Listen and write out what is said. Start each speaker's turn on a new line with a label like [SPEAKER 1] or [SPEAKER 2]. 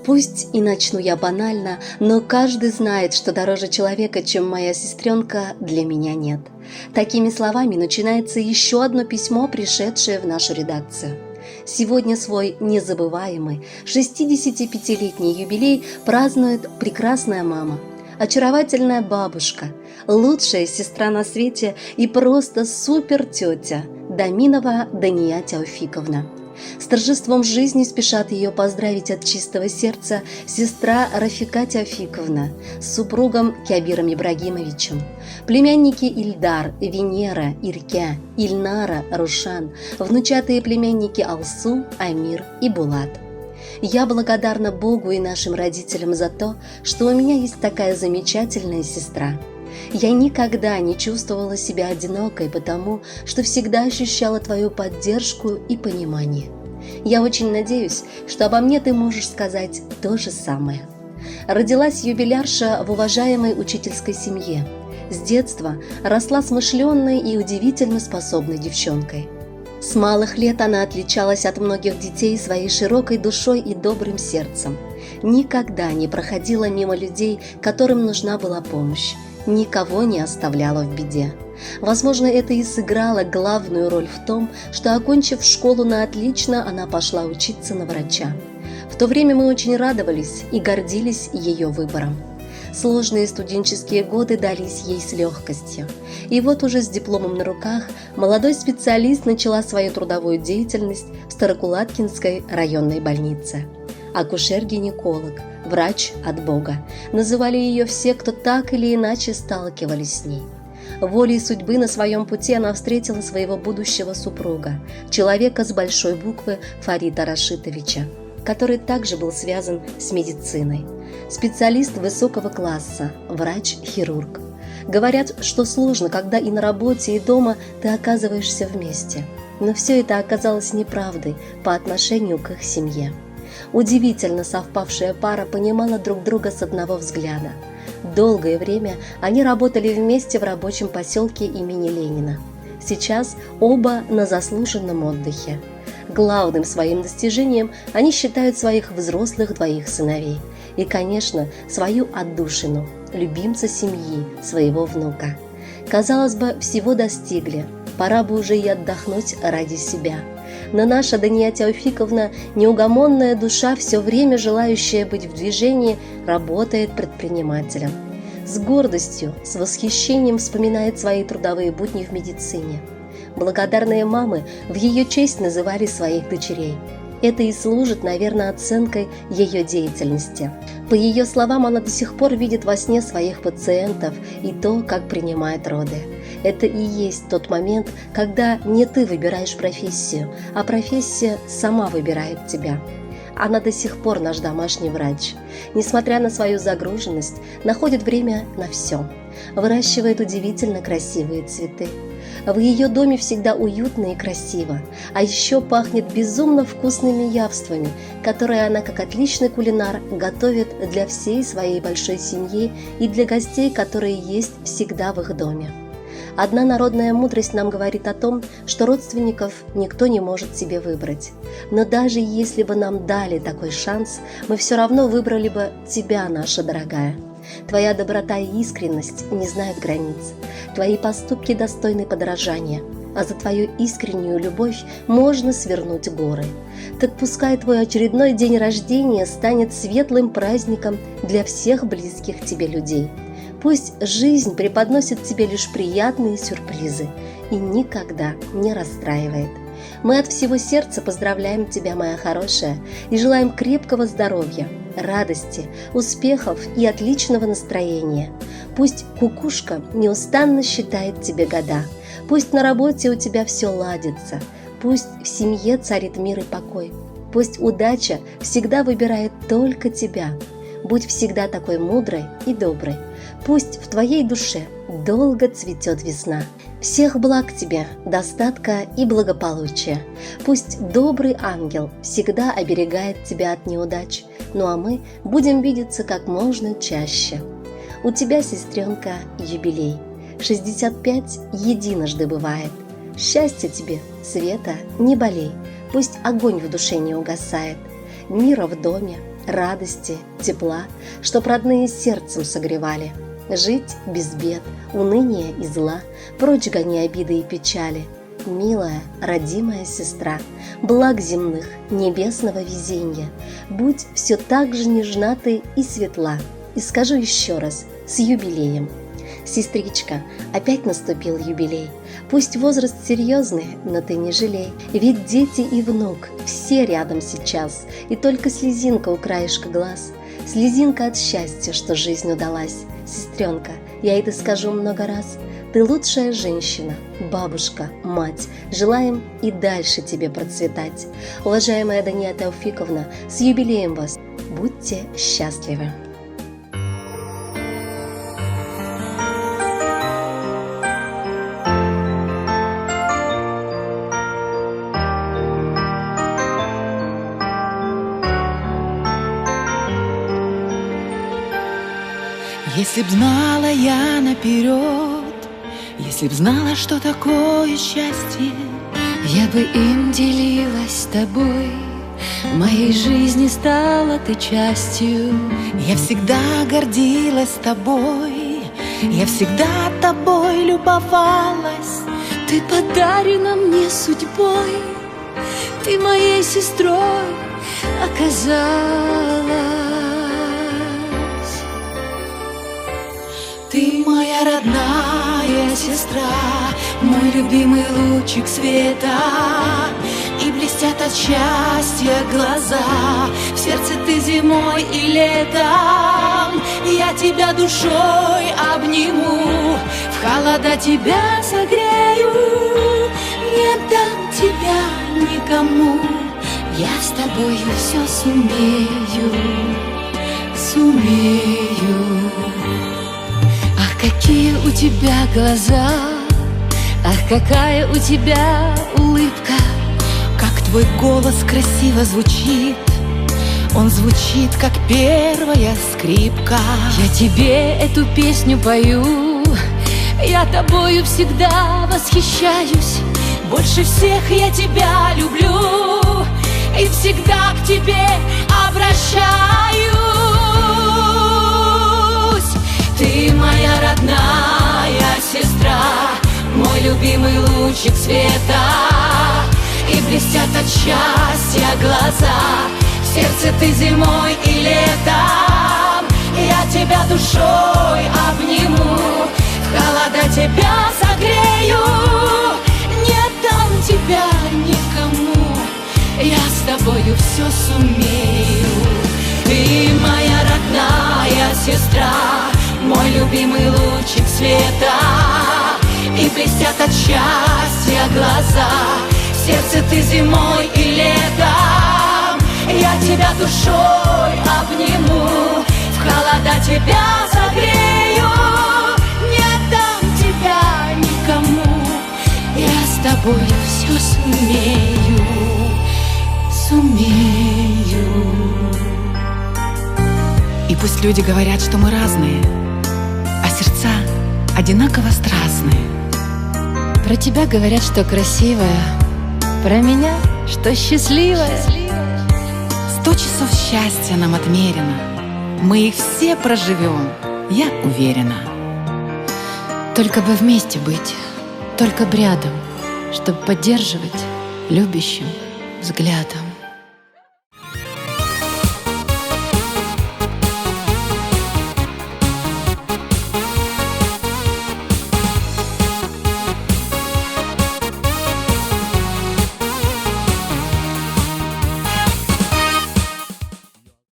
[SPEAKER 1] Пусть и начну я банально, но каждый знает, что дороже человека, чем моя сестренка, для меня нет. Такими словами начинается еще одно письмо, пришедшее в нашу редакцию. Сегодня свой незабываемый 65-летний юбилей празднует прекрасная мама, очаровательная бабушка, лучшая сестра на свете и просто супер тетя Даминова Дания Тяуфиковна. С торжеством жизни спешат ее поздравить от чистого сердца сестра Рафика Тяуфиковна с супругом Кябиром Ибрагимовичем, племянники Ильдар, Венера, Ирке, Ильнара, Рушан, внучатые племянники Алсу, Амир и Булат. Я благодарна Богу и нашим родителям за то, что у меня есть такая замечательная сестра. Я никогда не чувствовала себя одинокой, потому что всегда ощущала твою поддержку и понимание. Я очень надеюсь, что обо мне ты можешь сказать то же самое. Родилась юбилярша в уважаемой учительской семье. С детства росла смышленной и удивительно способной девчонкой. С малых лет она отличалась от многих детей своей широкой душой и добрым сердцем. Никогда не проходила мимо людей, которым нужна была помощь. Никого не оставляла в беде. Возможно, это и сыграло главную роль в том, что, окончив школу на отлично, она пошла учиться на врача. В то время мы очень радовались и гордились ее выбором. Сложные студенческие годы дались ей с легкостью. И вот уже с дипломом на руках молодой специалист начала свою трудовую деятельность в Старокулаткинской районной больнице. Акушер-гинеколог, врач от Бога. Называли ее все, кто так или иначе сталкивались с ней. Волей судьбы на своем пути она встретила своего будущего супруга, человека с большой буквы Фарита Рашитовича, который также был связан с медициной. Специалист высокого класса, врач-хирург. Говорят, что сложно, когда и на работе, и дома ты оказываешься вместе. Но все это оказалось неправдой по отношению к их семье. Удивительно совпавшая пара понимала друг друга с одного взгляда. Долгое время они работали вместе в рабочем поселке имени Ленина. Сейчас оба на заслуженном отдыхе. Главным своим достижением они считают своих взрослых двоих сыновей. И, конечно, свою отдушину, любимца семьи, своего внука. Казалось бы, всего достигли, пора бы уже и отдохнуть ради себя. Но наша Дания Тяуфиковна, неугомонная душа, все время желающая быть в движении, работает предпринимателем. С гордостью, с восхищением вспоминает свои трудовые будни в медицине. Благодарные мамы в ее честь называли своих дочерей. Это и служит, наверное, оценкой ее деятельности. По ее словам, она до сих пор видит во сне своих пациентов и то, как принимает роды. Это и есть тот момент, когда не ты выбираешь профессию, а профессия сама выбирает тебя. Она до сих пор наш домашний врач. Несмотря на свою загруженность, находит время на все. Выращивает удивительно красивые цветы. В ее доме всегда уютно и красиво, а еще пахнет безумно вкусными явствами, которые она, как отличный кулинар, готовит для всей своей большой семьи и для гостей, которые есть всегда в их доме. Одна народная мудрость нам говорит о том, что родственников никто не может себе выбрать. Но даже если бы нам дали такой шанс, мы все равно выбрали бы тебя, наша дорогая. Твоя доброта и искренность не знают границ. Твои поступки достойны подражания, а за твою искреннюю любовь можно свернуть горы. Так пускай твой очередной день рождения станет светлым праздником для всех близких тебе людей. Пусть жизнь преподносит тебе лишь приятные сюрпризы и никогда не расстраивает. Мы от всего сердца поздравляем тебя, моя хорошая, и желаем крепкого здоровья, радости, успехов и отличного настроения. Пусть кукушка неустанно считает тебе года, пусть на работе у тебя все ладится, пусть в семье царит мир и покой, пусть удача всегда выбирает только тебя. Будь всегда такой мудрой и доброй. Пусть в твоей душе долго цветет весна. Всех благ тебе, достатка и благополучия. Пусть добрый ангел всегда оберегает тебя от неудач. Ну а мы будем видеться как можно чаще. У тебя, сестренка, юбилей. 65 единожды бывает. Счастья тебе, Света, не болей. Пусть огонь в душе не угасает. Мира в доме, радости, тепла, чтоб родные сердцем согревали. Жить без бед, уныния и зла, прочь гони обиды и печали. Милая, родимая сестра, благ земных, небесного везенья, будь все так же нежна ты и светла. И скажу еще раз, с юбилеем. Сестричка, опять наступил юбилей. Пусть возраст серьезный, но ты не жалей. Ведь дети и внук все рядом сейчас, и только слезинка у краешка глаз. Слезинка от счастья, что жизнь удалась. Сестренка, я это скажу много раз. Ты лучшая женщина, бабушка, мать. Желаем и дальше тебе процветать. Уважаемая Дания Тауфиковна, с юбилеем вас! Будьте счастливы!
[SPEAKER 2] Если б знала я наперед, если б знала, что такое счастье,
[SPEAKER 3] я бы им делилась с тобой, моей жизни стала ты частью.
[SPEAKER 2] Я всегда гордилась тобой, я всегда тобой любовалась.
[SPEAKER 3] Ты подарена мне судьбой, ты моей сестрой оказалась.
[SPEAKER 2] Ты моя родная сестра, мой любимый лучик света. И блестят от счастья глаза, в сердце ты зимой и летом. Я тебя душой обниму, в холода тебя согрею. Не дам тебя никому, я с тобою все сумею, сумею.
[SPEAKER 3] Какие у тебя глаза, ах, какая у тебя улыбка.
[SPEAKER 2] Как твой голос красиво звучит, он звучит, как первая скрипка.
[SPEAKER 3] Я тебе эту песню пою, я тобою всегда восхищаюсь.
[SPEAKER 2] Больше всех я тебя люблю и всегда к тебе обращаюсь. Ты моя родная сестра, мой любимый лучик света. И блестят от счастья глаза, в сердце ты зимой и летом. Я тебя душой обниму, в холода тебя согрею. Не дам тебя никому, я с тобою все сумею. Ты моя родная сестра, мой любимый лучик света. И блестят от счастья глаза, в сердце ты зимой и летом. Я тебя душой обниму, в холода тебя согрею. Не дам тебя никому, я с тобой все сумею, сумею. И пусть люди говорят, что мы разные, а сердца одинаково страстные.
[SPEAKER 3] Про тебя говорят, что красивая, про меня, что счастливая.
[SPEAKER 2] 100 часов счастья нам отмерено, мы их все проживем, я уверена.
[SPEAKER 3] Только бы вместе быть, только б рядом, чтоб поддерживать любящим взглядом.